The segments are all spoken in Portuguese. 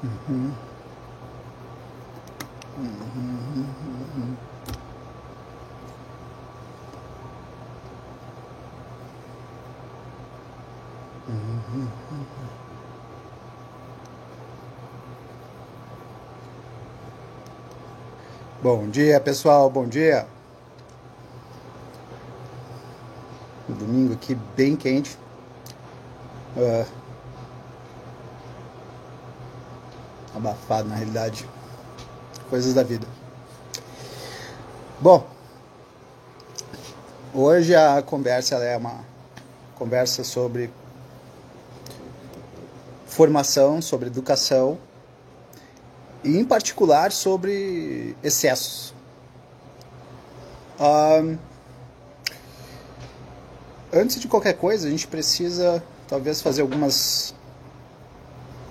Uhum. Uhum. Uhum. Bom dia, pessoal. Bom dia. Um domingo aqui bem quente. Ah, abafado, na realidade. Coisas da vida. Bom, hoje a conversa ela é uma conversa sobre formação, sobre educação e, em particular, sobre excessos. Ah, Antes de qualquer coisa, a gente precisa talvez fazer algumas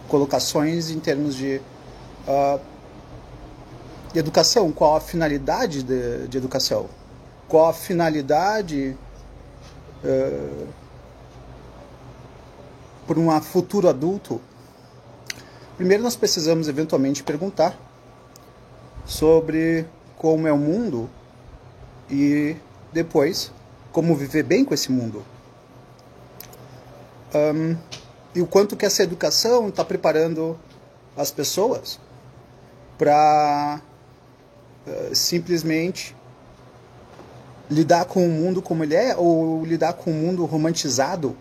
colocações em termos de educação. Qual a finalidade de educação? Qual a finalidade para um futuro adulto? Primeiro nós precisamos eventualmente perguntar sobre como é o mundo e depois como viver bem com esse mundo. E o quanto que essa educação está preparando as pessoas para simplesmente lidar com o mundo como ele é ou lidar com o mundo romantizado.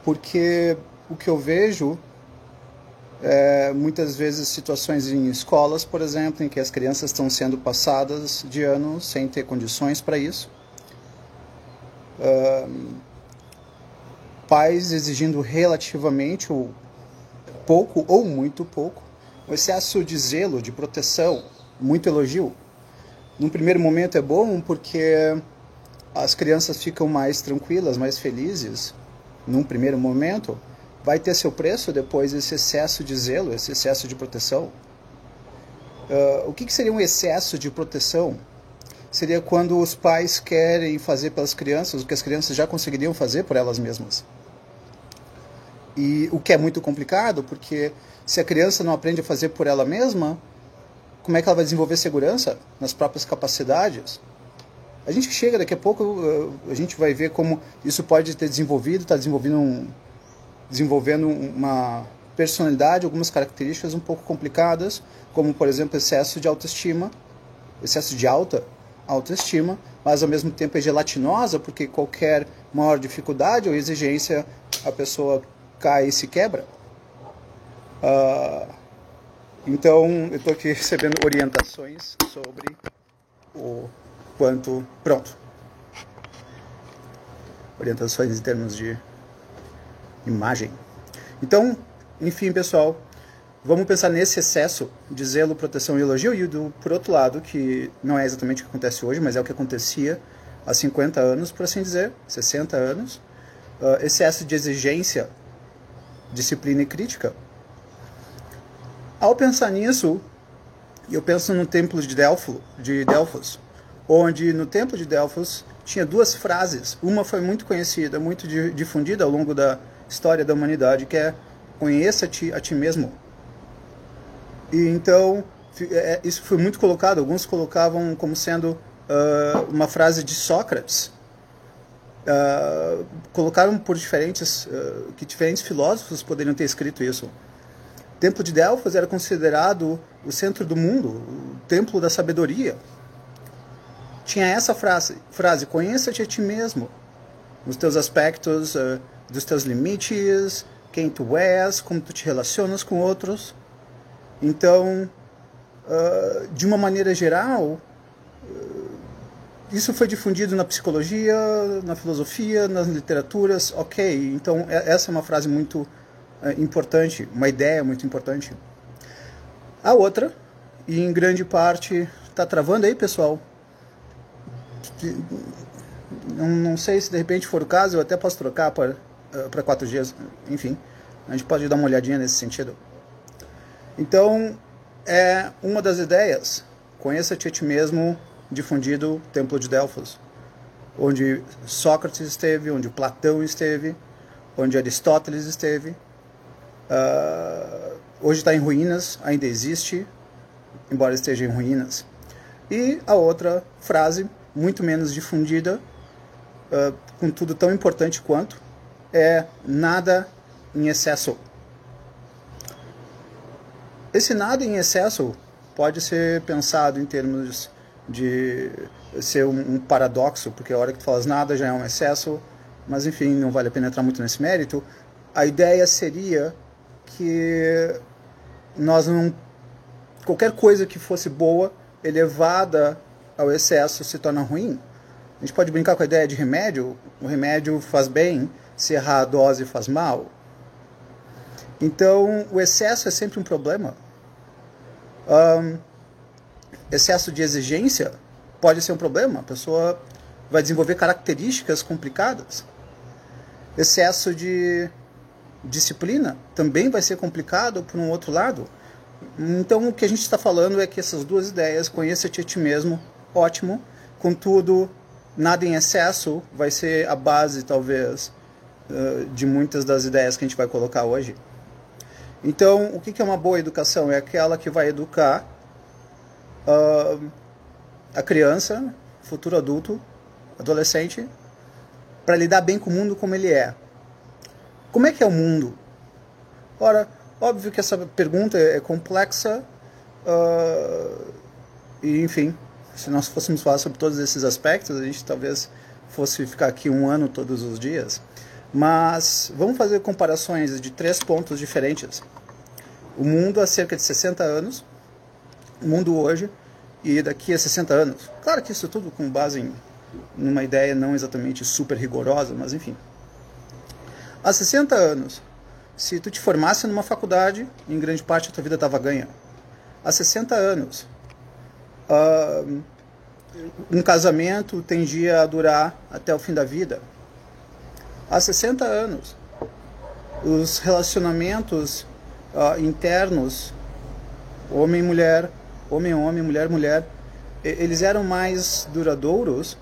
Porque o que eu vejo é muitas vezes situações em escolas, por exemplo, em que as crianças estão sendo passadas de ano sem ter condições para isso. Pais exigindo relativamente ou pouco ou muito pouco, um excesso de zelo, de proteção, muito elogio. Num primeiro momento é bom porque as crianças ficam mais tranquilas, mais felizes. Num primeiro momento, vai ter seu preço depois esse excesso de zelo, esse excesso de proteção. O que seria um excesso de proteção? Seria quando os pais querem fazer pelas crianças o que as crianças já conseguiriam fazer por elas mesmas. E o que é muito complicado, porque se a criança não aprende a fazer por ela mesma, como é que ela vai desenvolver segurança nas próprias capacidades? A gente chega daqui a pouco, a gente vai ver como isso pode ter desenvolvido, está desenvolvendo uma personalidade, algumas características um pouco complicadas, como, por exemplo, excesso de autoestima, excesso de alta autoestima, mas ao mesmo tempo é gelatinosa, porque qualquer maior dificuldade ou exigência, a pessoa cai e se quebra. Então, eu estou aqui recebendo orientações sobre o quanto... Pronto. Orientações em termos de imagem. Então, enfim, pessoal, vamos pensar nesse excesso de zelo, proteção e elogio, e por outro lado, que não é exatamente o que acontece hoje, mas é o que acontecia há 50 anos, por assim dizer, 60 anos, excesso de exigência, disciplina e crítica. Ao pensar nisso, eu penso no templo de Delfos, onde no templo de Delfos tinha duas frases. Uma foi muito conhecida, muito difundida ao longo da história da humanidade, que é: conheça-te a ti mesmo. E então, isso foi muito colocado, alguns colocavam como sendo uma frase de Sócrates. Colocaram por que diferentes filósofos poderiam ter escrito isso. O templo de Delfos era considerado o centro do mundo, o templo da sabedoria. Tinha essa frase: conheça-te a ti mesmo, nos teus aspectos, dos teus limites, quem tu és, como tu te relacionas com outros. Então, de uma maneira geral, isso foi difundido na psicologia, na filosofia, nas literaturas. Ok, então essa é uma frase muito importante, uma ideia muito importante. A outra, e em grande parte, está travando aí, pessoal. Não sei se de repente for o caso, eu até posso trocar para 4 dias. Enfim, a gente pode dar uma olhadinha nesse sentido. Então, é uma das ideias: conheça-te a ti mesmo, difundido no Templo de Delfos, onde Sócrates esteve, onde Platão esteve, onde Aristóteles esteve. Hoje está em ruínas, ainda existe, embora esteja em ruínas. E a outra frase, muito menos difundida, contudo tão importante quanto, é nada em excesso. Esse nada em excesso pode ser pensado em termos de ser um paradoxo, porque a hora que tu falas nada já é um excesso, mas enfim, não vale a pena entrar muito nesse mérito. A ideia seria que qualquer coisa que fosse boa, elevada ao excesso, se torna ruim. A gente pode brincar com a ideia de remédio. O remédio faz bem, se errar a dose faz mal. Então, o excesso é sempre um problema. Excesso de exigência pode ser um problema. A pessoa vai desenvolver características complicadas. Excesso de disciplina também vai ser complicado por um outro lado. Então, o que a gente está falando é que essas duas ideias, conheça-te a ti mesmo, ótimo. Contudo, nada em excesso vai ser a base, talvez, de muitas das ideias que a gente vai colocar hoje. Então, o que é uma boa educação? É aquela que vai educar a criança, futuro adulto, adolescente, para lidar bem com o mundo como ele é. Como é que é o mundo? Ora, óbvio que essa pergunta é complexa, e enfim, se nós fôssemos falar sobre todos esses aspectos, a gente talvez fosse ficar aqui um ano todos os dias. Mas vamos fazer comparações de 3 pontos diferentes. O mundo há cerca de 60 anos, o mundo hoje e daqui a 60 anos. Claro que isso é tudo com base em uma ideia não exatamente super rigorosa, mas enfim. Há 60 anos, se tu te formasse numa faculdade, em grande parte a tua vida estava ganha. Há 60 anos, um casamento tendia a durar até o fim da vida. Há 60 anos, os relacionamentos internos, homem-mulher, homem-homem, mulher-mulher, eles eram mais duradouros.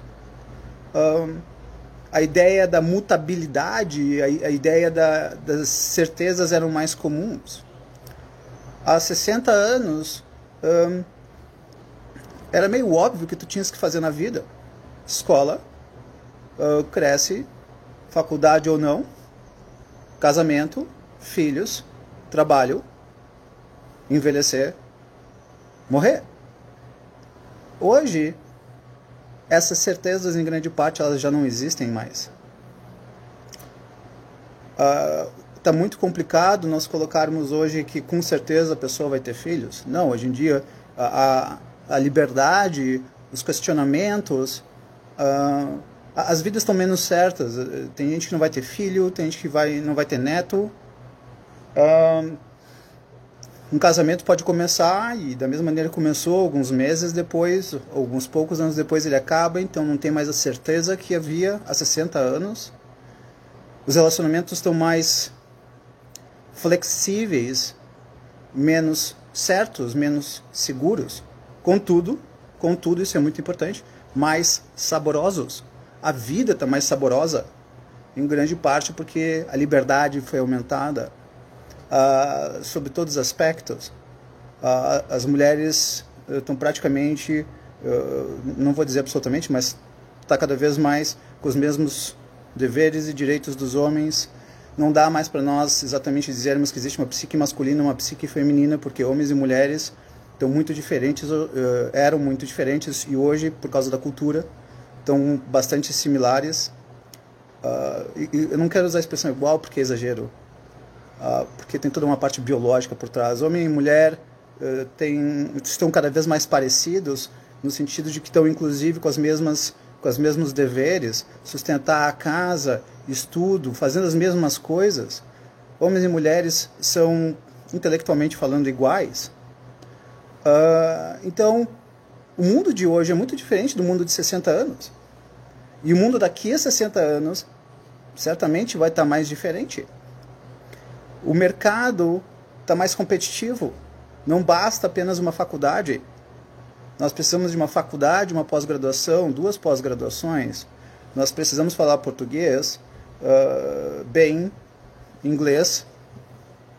A ideia da mutabilidade, a ideia das certezas eram mais comuns. Há 60 anos, era meio óbvio que tu tinhas que fazer na vida. Escola, cresce, faculdade ou não, casamento, filhos, trabalho, envelhecer, morrer. Hoje, essas certezas, em grande parte, elas já não existem mais. Está muito complicado nós colocarmos hoje que com certeza a pessoa vai ter filhos. Não, hoje em dia a liberdade, os questionamentos, as vidas estão menos certas. Tem gente que não vai ter filho, tem gente que não vai ter neto. Um casamento pode começar e da mesma maneira que começou, alguns meses depois, alguns poucos anos depois ele acaba, então não tem mais a certeza que havia há 60 anos. Os relacionamentos estão mais flexíveis, menos certos, menos seguros. Contudo, isso é muito importante, mais saborosos. A vida está mais saborosa, em grande parte porque a liberdade foi aumentada. Sobre todos os aspectos, as mulheres estão praticamente, não vou dizer absolutamente, mas está cada vez mais com os mesmos deveres e direitos dos homens. Não dá mais para nós exatamente dizermos que existe uma psique masculina e uma psique feminina, porque homens e mulheres estão muito diferentes, eram muito diferentes, e hoje, por causa da cultura, estão bastante similares. Eu não quero usar a expressão igual porque é exagero, porque tem toda uma parte biológica por trás. Homem e mulher estão cada vez mais parecidos, no sentido de que estão inclusive com os mesmos deveres, sustentar a casa, estudo, fazendo as mesmas coisas. Homens e mulheres são, intelectualmente falando, iguais. Então, o mundo de hoje é muito diferente do mundo de 60 anos. E o mundo daqui a 60 anos certamente vai estar mais diferente. O mercado está mais competitivo. Não basta apenas uma faculdade. Nós precisamos de uma faculdade, uma pós-graduação, 2 pós-graduações. Nós precisamos falar português bem, inglês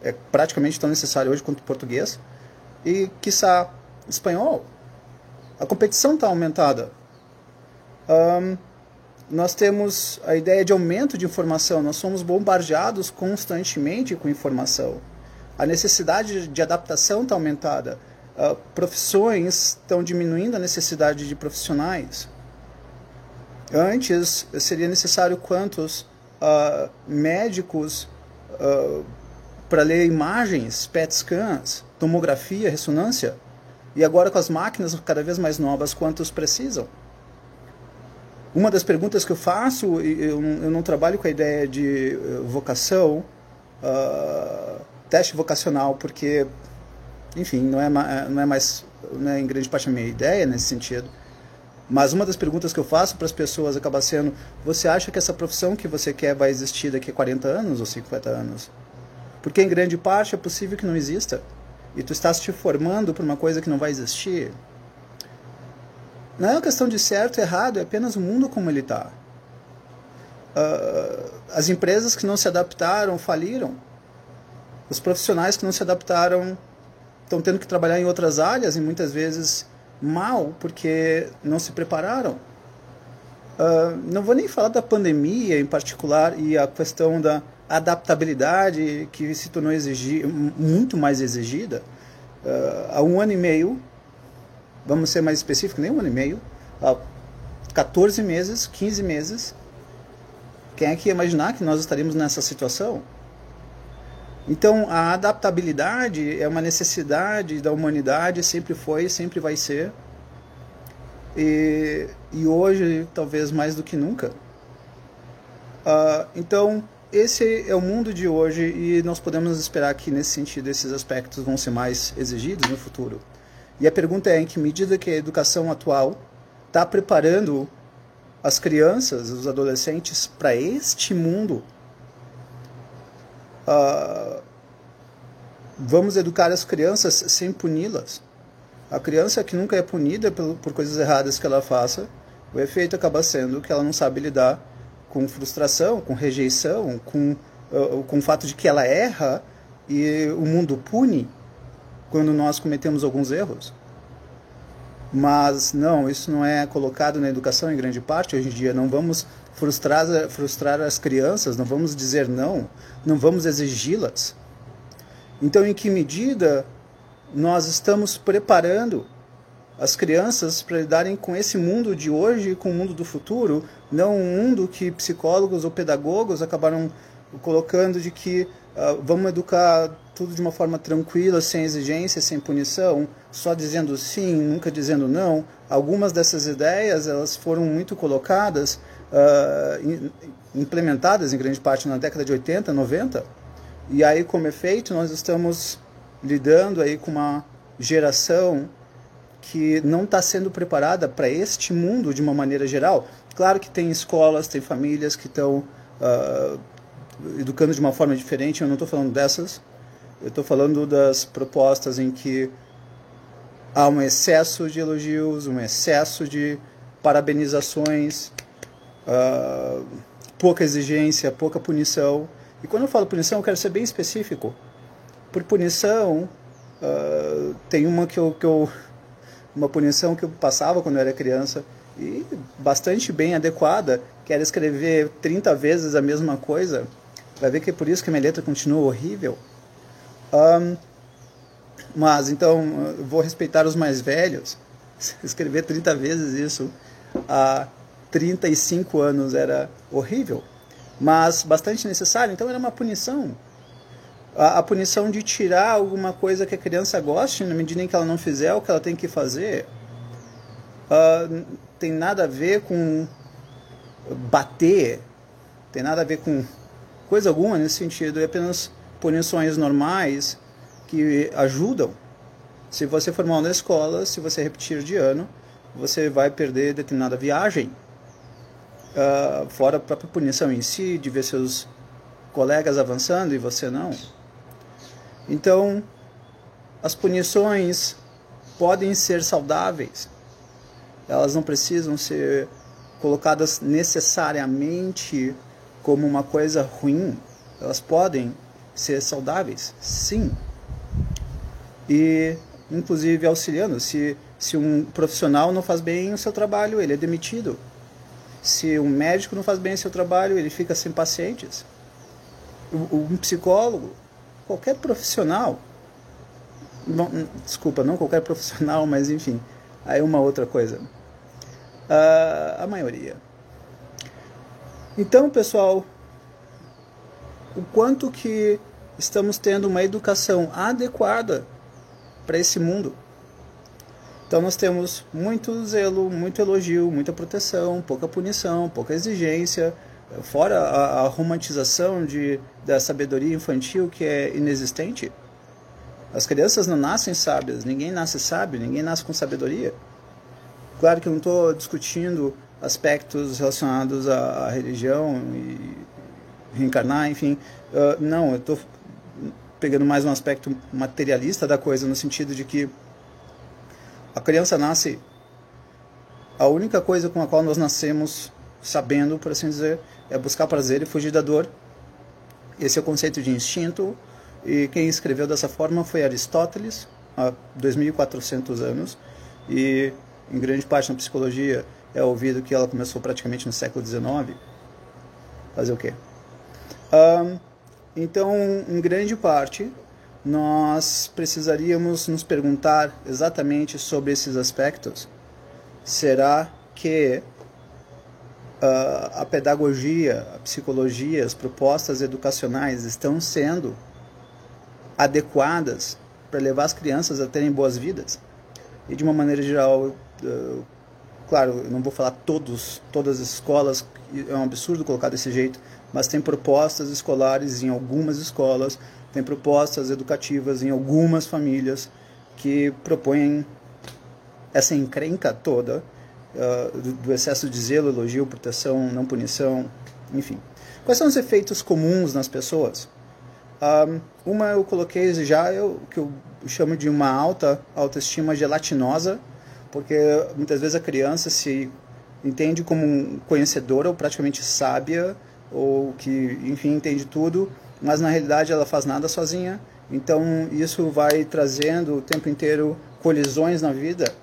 é praticamente tão necessário hoje quanto o português, e, quiçá, espanhol. A competição está aumentada. Nós temos a ideia de aumento de informação, nós somos bombardeados constantemente com informação. A necessidade de adaptação está aumentada. Profissões estão diminuindo a necessidade de profissionais. Antes, seria necessário quantos médicos para ler imagens, PET scans, tomografia, ressonância, e agora com as máquinas cada vez mais novas, quantos precisam? Uma das perguntas que eu faço, eu não trabalho com a ideia de vocação, teste vocacional, porque, enfim, não é em grande parte a minha ideia nesse sentido. Mas uma das perguntas que eu faço para as pessoas acaba sendo: você acha que essa profissão que você quer vai existir daqui a 40 anos ou 50 anos? Porque em grande parte é possível que não exista. E tu estás te formando por uma coisa que não vai existir. Não é uma questão de certo e errado, é apenas o mundo como ele está. As empresas que não se adaptaram faliram. Os profissionais que não se adaptaram estão tendo que trabalhar em outras áreas e muitas vezes mal, porque não se prepararam. Não vou nem falar da pandemia em particular e a questão da adaptabilidade que se tornou muito mais exigida. Há 1 ano e meio, vamos ser mais específicos, nem 1 ano e meio, há 14 meses, 15 meses, quem é que ia imaginar que nós estaríamos nessa situação? Então, a adaptabilidade é uma necessidade da humanidade, sempre foi, sempre vai ser. E hoje, talvez mais do que nunca. Então, esse é o mundo de hoje e nós podemos esperar que, nesse sentido, esses aspectos vão ser mais exigidos no futuro. E a pergunta é: em que medida que a educação atual está preparando as crianças, os adolescentes, para este mundo? Vamos educar as crianças sem puni-las. A criança que nunca é punida por coisas erradas que ela faça, o efeito acaba sendo que ela não sabe lidar com frustração, com rejeição, com o fato de que ela erra e o mundo pune quando nós cometemos alguns erros. Mas não, isso não é colocado na educação em grande parte. Hoje em dia não vamos frustrar as crianças, não vamos dizer não vamos exigi-las. Então, em que medida nós estamos preparando as crianças para lidarem com esse mundo de hoje e com o mundo do futuro, não um mundo que psicólogos ou pedagogos acabaram colocando de que vamos educar tudo de uma forma tranquila, sem exigência, sem punição, só dizendo sim, nunca dizendo não. Algumas dessas ideias elas foram muito colocadas, implementadas em grande parte na década de 80, 90, e aí, como efeito, nós estamos lidando aí com uma geração que não está sendo preparada para este mundo de uma maneira geral. Claro que tem escolas, tem famílias que estão educando de uma forma diferente, eu não estou falando dessas, eu estou falando das propostas em que há um excesso de elogios, um excesso de parabenizações, pouca exigência, pouca punição. E quando eu falo punição, eu quero ser bem específico. Por punição, tem uma punição que eu passava quando eu era criança, e bastante bem adequada, que era escrever 30 vezes a mesma coisa. Vai ver que é por isso que a minha letra continua horrível. Mas, então, eu vou respeitar os mais velhos. Escrever 30 vezes isso há 35 anos era horrível, mas bastante necessário. Então era uma punição. A punição de tirar alguma coisa que a criança goste, na medida em que ela não fizer o que ela tem que fazer. Tem nada a ver com bater, tem nada a ver com coisa alguma nesse sentido. É apenas punições normais que ajudam. Se você for mal na escola, se você repetir de ano, você vai perder determinada viagem. Fora a própria punição em si, de ver seus colegas avançando e você não. Então, as punições podem ser saudáveis. Elas não precisam ser colocadas necessariamente como uma coisa ruim. Elas podem ser saudáveis, sim. E, inclusive, auxiliando, se um profissional não faz bem o seu trabalho, ele é demitido. Se um médico não faz bem o seu trabalho, ele fica sem pacientes. Um psicólogo, qualquer profissional, desculpa, não qualquer profissional, mas enfim, aí uma outra coisa. A maioria. Então, pessoal, o quanto que estamos tendo uma educação adequada para esse mundo. Então nós temos muito zelo, muito elogio, muita proteção, pouca punição, pouca exigência, fora a romantização da sabedoria infantil que é inexistente. As crianças não nascem sábias, ninguém nasce sábio, ninguém nasce com sabedoria. Claro que eu não estou discutindo aspectos relacionados à religião e reencarnar, enfim. Não, eu estou pegando mais um aspecto materialista da coisa, no sentido de que a criança nasce, a única coisa com a qual nós nascemos sabendo, por assim dizer, é buscar prazer e fugir da dor. Esse é o conceito de instinto, e quem escreveu dessa forma foi Aristóteles, há 2.400 anos, e em grande parte na psicologia é ouvido que ela começou praticamente no século XIX. Fazer o quê? Então, em grande parte, nós precisaríamos nos perguntar exatamente sobre esses aspectos. Será que a pedagogia, a psicologia, as propostas educacionais estão sendo adequadas para levar as crianças a terem boas vidas? E de uma maneira geral, claro, eu não vou falar todas as escolas, é um absurdo colocar desse jeito, mas tem propostas escolares em algumas escolas, tem propostas educativas em algumas famílias que propõem essa encrenca toda do excesso de zelo, elogio, proteção, não punição, enfim. Quais são os efeitos comuns nas pessoas? Uma eu coloquei já, que eu chamo de uma alta autoestima gelatinosa, porque muitas vezes a criança se entende como conhecedora ou praticamente sábia, ou que, enfim, entende tudo, mas na realidade ela faz nada sozinha. Então isso vai trazendo o tempo inteiro colisões na vida.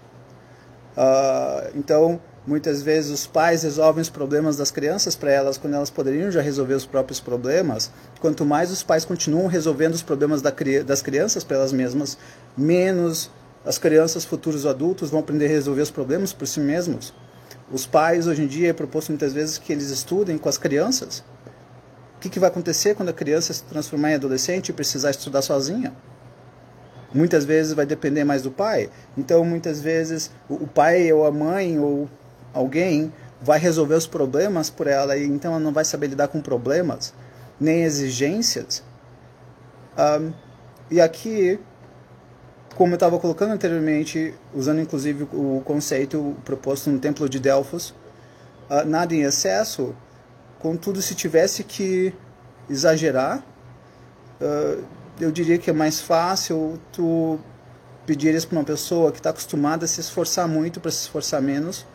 Então muitas vezes os pais resolvem os problemas das crianças para elas, quando elas poderiam já resolver os próprios problemas. Quanto mais os pais continuam resolvendo os problemas das crianças para elas mesmas, menos as crianças, futuros adultos, vão aprender a resolver os problemas por si mesmos. Os pais, hoje em dia, é proposto muitas vezes que eles estudem com as crianças. O que vai acontecer quando a criança se transformar em adolescente e precisar estudar sozinha? Muitas vezes vai depender mais do pai. Então, muitas vezes, o pai ou a mãe ou alguém vai resolver os problemas por ela, e então ela não vai saber lidar com problemas, nem exigências. E aqui, como eu estava colocando anteriormente, usando inclusive o conceito proposto no Templo de Delfos, nada em excesso. Contudo, se tivesse que exagerar, eu diria que é mais fácil tu pedir isso para uma pessoa que está acostumada a se esforçar muito para se esforçar menos,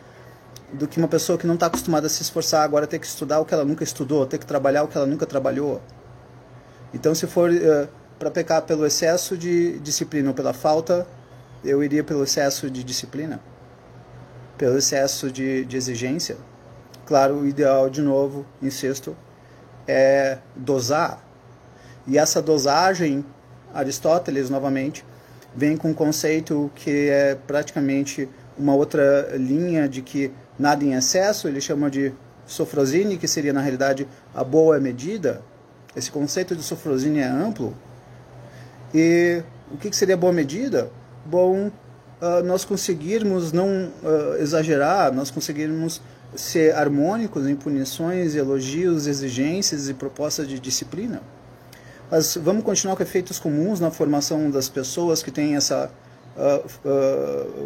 do que uma pessoa que não está acostumada a se esforçar agora ter que estudar o que ela nunca estudou, ter que trabalhar o que ela nunca trabalhou. Então, se for para pecar pelo excesso de disciplina ou pela falta, eu iria pelo excesso de disciplina, pelo excesso de exigência. Claro, o ideal, de novo, insisto, é dosar. E essa dosagem, Aristóteles, novamente, vem com um conceito que é praticamente uma outra linha de que nada em excesso, ele chama de sofrosine, que seria, na realidade, a boa medida. Esse conceito de sofrosine é amplo. E o que seria boa medida? Bom, nós conseguirmos não exagerar, nós conseguirmos ser harmônicos em punições, elogios, exigências e propostas de disciplina. Mas vamos continuar com efeitos comuns na formação das pessoas que têm essa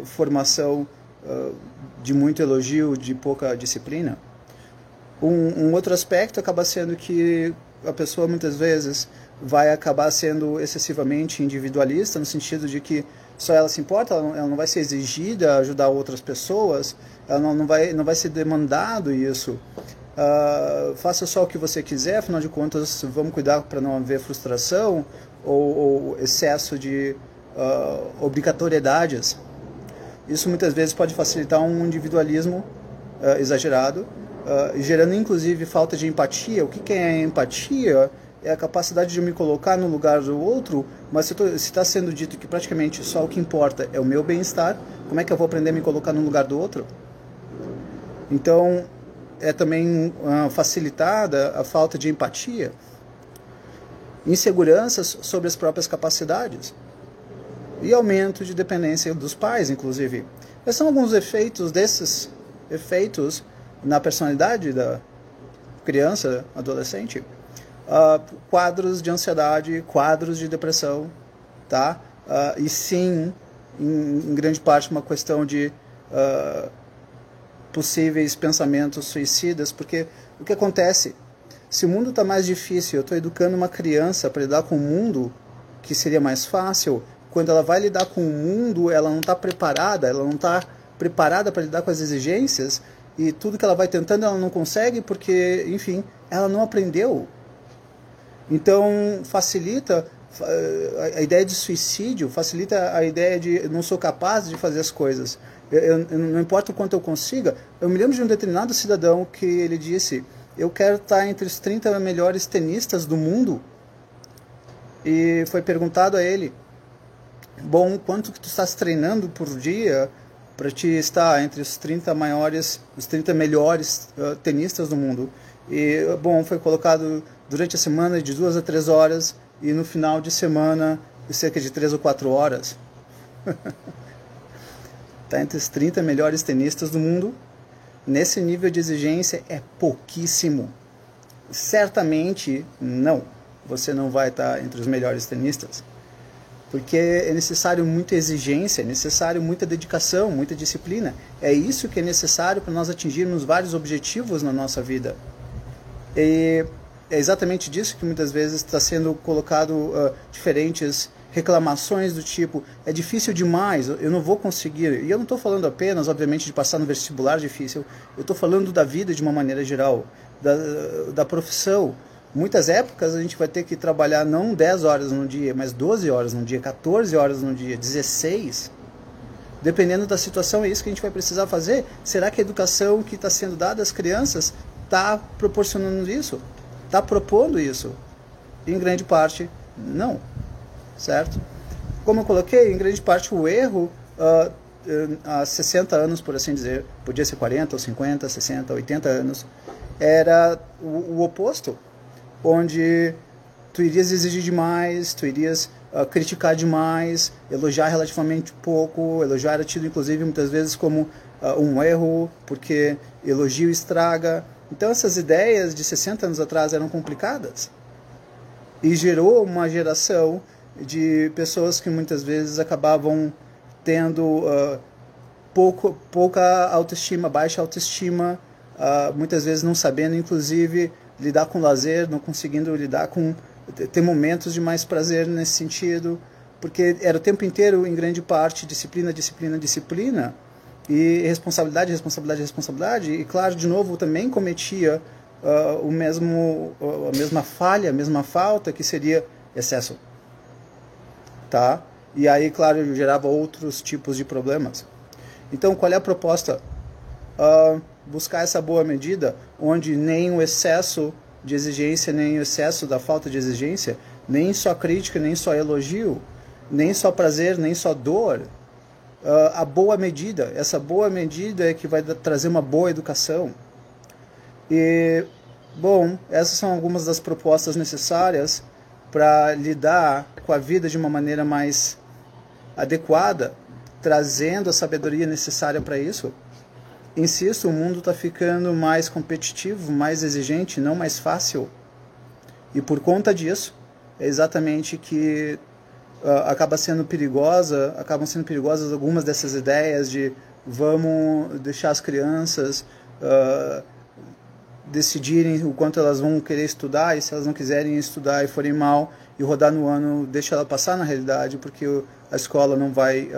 formação de muito elogio, de pouca disciplina. Um outro aspecto acaba sendo que a pessoa muitas vezes vai acabar sendo excessivamente individualista, no sentido de que só ela se importa, ela não vai ser exigida a ajudar outras pessoas, ela não vai ser demandado isso. faça só o que você quiser, afinal de contas, vamos cuidar para não haver frustração ou excesso de obrigatoriedades. Isso muitas vezes pode facilitar um individualismo exagerado, gerando inclusive falta de empatia. O que é empatia? É a capacidade de me colocar no lugar do outro, mas se está sendo dito que praticamente só o que importa é o meu bem-estar, como é que eu vou aprender a me colocar no lugar do outro? Então, é também facilitada a falta de empatia, inseguranças sobre as próprias capacidades e aumento de dependência dos pais, inclusive. Esses são alguns desses efeitos na personalidade da criança, adolescente. Quadros de ansiedade, quadros de depressão, tá? E sim, em grande parte, uma questão de possíveis pensamentos suicidas, porque o que acontece? Se o mundo está mais difícil, eu estou educando uma criança para lidar com o mundo, que seria mais fácil, quando ela vai lidar com o mundo, ela não está preparada, para lidar com as exigências, e tudo que ela vai tentando ela não consegue, porque, enfim, ela não aprendeu. Então, facilita a ideia de suicídio, facilita a ideia de não sou capaz de fazer as coisas. Não importa o quanto eu consiga. Eu me lembro de um determinado cidadão que ele disse: eu quero estar entre os 30 melhores tenistas do mundo. E foi perguntado a ele: bom, quanto que tu estás treinando por dia para te estar entre os 30 melhores tenistas do mundo? E, bom, foi colocado durante a semana de 2 a 3 horas e no final de semana cerca de 3 ou 4 horas. Está entre os 30 melhores tenistas do mundo. Nesse nível de exigência é pouquíssimo. Certamente não. Você não vai estar entre os melhores tenistas. Porque é necessário muita exigência, é necessário muita dedicação, muita disciplina. É isso que é necessário para nós atingirmos vários objetivos na nossa vida. E é exatamente disso que muitas vezes está sendo colocado diferentes reclamações do tipo: é difícil demais, eu não vou conseguir. E eu não estou falando apenas, obviamente, de passar no vestibular difícil, eu estou falando da vida de uma maneira geral, da profissão. Muitas épocas a gente vai ter que trabalhar não 10 horas no dia, mas 12 horas no dia, 14 horas no dia, 16. Dependendo da situação, é isso que a gente vai precisar fazer. Será que a educação que está sendo dada às crianças está proporcionando isso? Está propondo isso? Em grande parte, não. Certo? Como eu coloquei, em grande parte o erro, há 60 anos, por assim dizer, podia ser 40, ou 50, 60, 80 anos, era o oposto, onde tu irias exigir demais, tu irias criticar demais, elogiar relativamente pouco, elogiar era tido inclusive muitas vezes como um erro, porque elogio estraga. Então essas ideias de 60 anos atrás eram complicadas e gerou uma geração de pessoas que muitas vezes acabavam tendo pouca autoestima, baixa autoestima, muitas vezes não sabendo inclusive lidar com lazer, não conseguindo lidar com ter momentos de mais prazer nesse sentido, porque era o tempo inteiro, em grande parte, disciplina, disciplina, disciplina, e responsabilidade, responsabilidade, responsabilidade, e claro, de novo, também cometia a mesma falha, a mesma falta, que seria excesso. Tá? E aí, claro, gerava outros tipos de problemas. Então, qual é a proposta? Buscar essa boa medida, onde nem o excesso de exigência, nem o excesso da falta de exigência, nem só crítica, nem só elogio, nem só prazer, nem só dor. A boa medida, essa boa medida é que vai trazer uma boa educação. E, bom, essas são algumas das propostas necessárias para lidar com a vida de uma maneira mais adequada, trazendo a sabedoria necessária para isso. Insisto, o mundo está ficando mais competitivo, mais exigente, não mais fácil. E por conta disso, é exatamente que acabam sendo perigosas algumas dessas ideias de vamos deixar as crianças decidirem o quanto elas vão querer estudar, e se elas não quiserem estudar e forem mal e rodar no ano, deixa ela passar na realidade, porque a escola não vai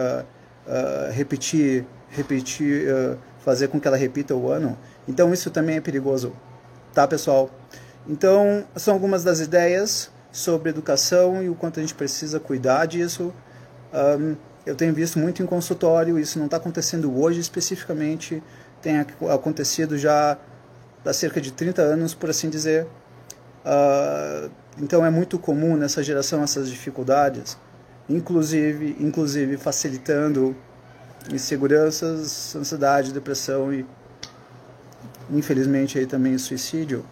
fazer com que ela repita o ano. Então isso também é perigoso, Tá, pessoal? Então, são algumas das ideias sobre educação e o quanto a gente precisa cuidar disso. Eu tenho visto muito em consultório, isso não está acontecendo hoje especificamente, tem acontecido já há cerca de 30 anos, por assim dizer. Então é muito comum nessa geração essas dificuldades, inclusive facilitando inseguranças, ansiedade, depressão e, infelizmente, aí também suicídio.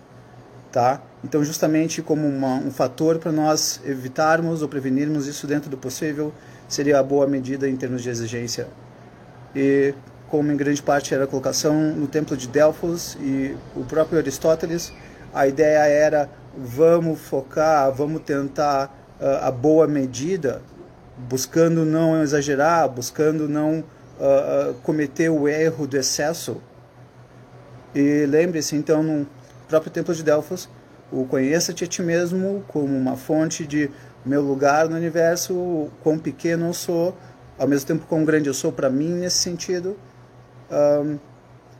Tá? Então, justamente como um fator para nós evitarmos ou prevenirmos isso dentro do possível, seria a boa medida em termos de exigência. E como em grande parte era a colocação no Templo de Delfos e o próprio Aristóteles, a ideia era: vamos focar, vamos tentar a boa medida, buscando não exagerar, buscando não cometer o erro do excesso. E lembre-se, então, no próprio Templo de Delfos, o conheça-te a ti mesmo como uma fonte de meu lugar no universo, o quão pequeno eu sou, ao mesmo tempo quão grande eu sou para mim nesse sentido,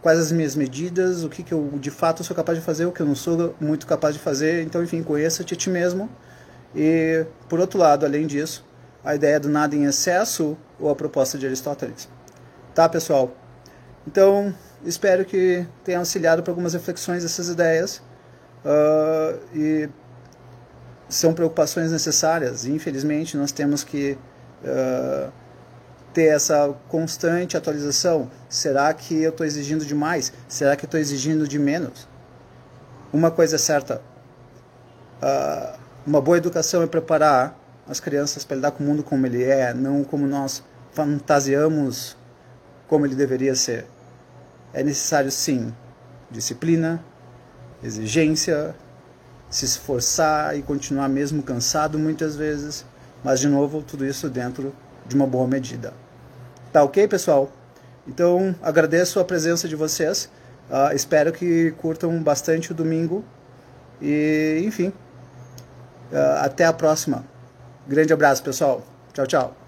quais as minhas medidas, o que eu de fato sou capaz de fazer, o que eu não sou muito capaz de fazer. Então, enfim, conheça-te a ti mesmo. E, por outro lado, além disso, a ideia do nada em excesso ou a proposta de Aristóteles. Tá, pessoal? Então, espero que tenha auxiliado para algumas reflexões essas ideias. E são preocupações necessárias. Infelizmente, nós temos que ter essa constante atualização. Será que eu estou exigindo demais? Será que eu estou exigindo de menos? Uma coisa é certa. Uma boa educação é preparar as crianças para lidar com o mundo como ele é, não como nós fantasiamos como ele deveria ser. É necessário, sim, disciplina, exigência, se esforçar e continuar mesmo cansado muitas vezes, mas, de novo, tudo isso dentro de uma boa medida. Tá ok, pessoal? Então, agradeço a presença de vocês, espero que curtam bastante o domingo e, enfim, até a próxima. Grande abraço, pessoal. Tchau, tchau.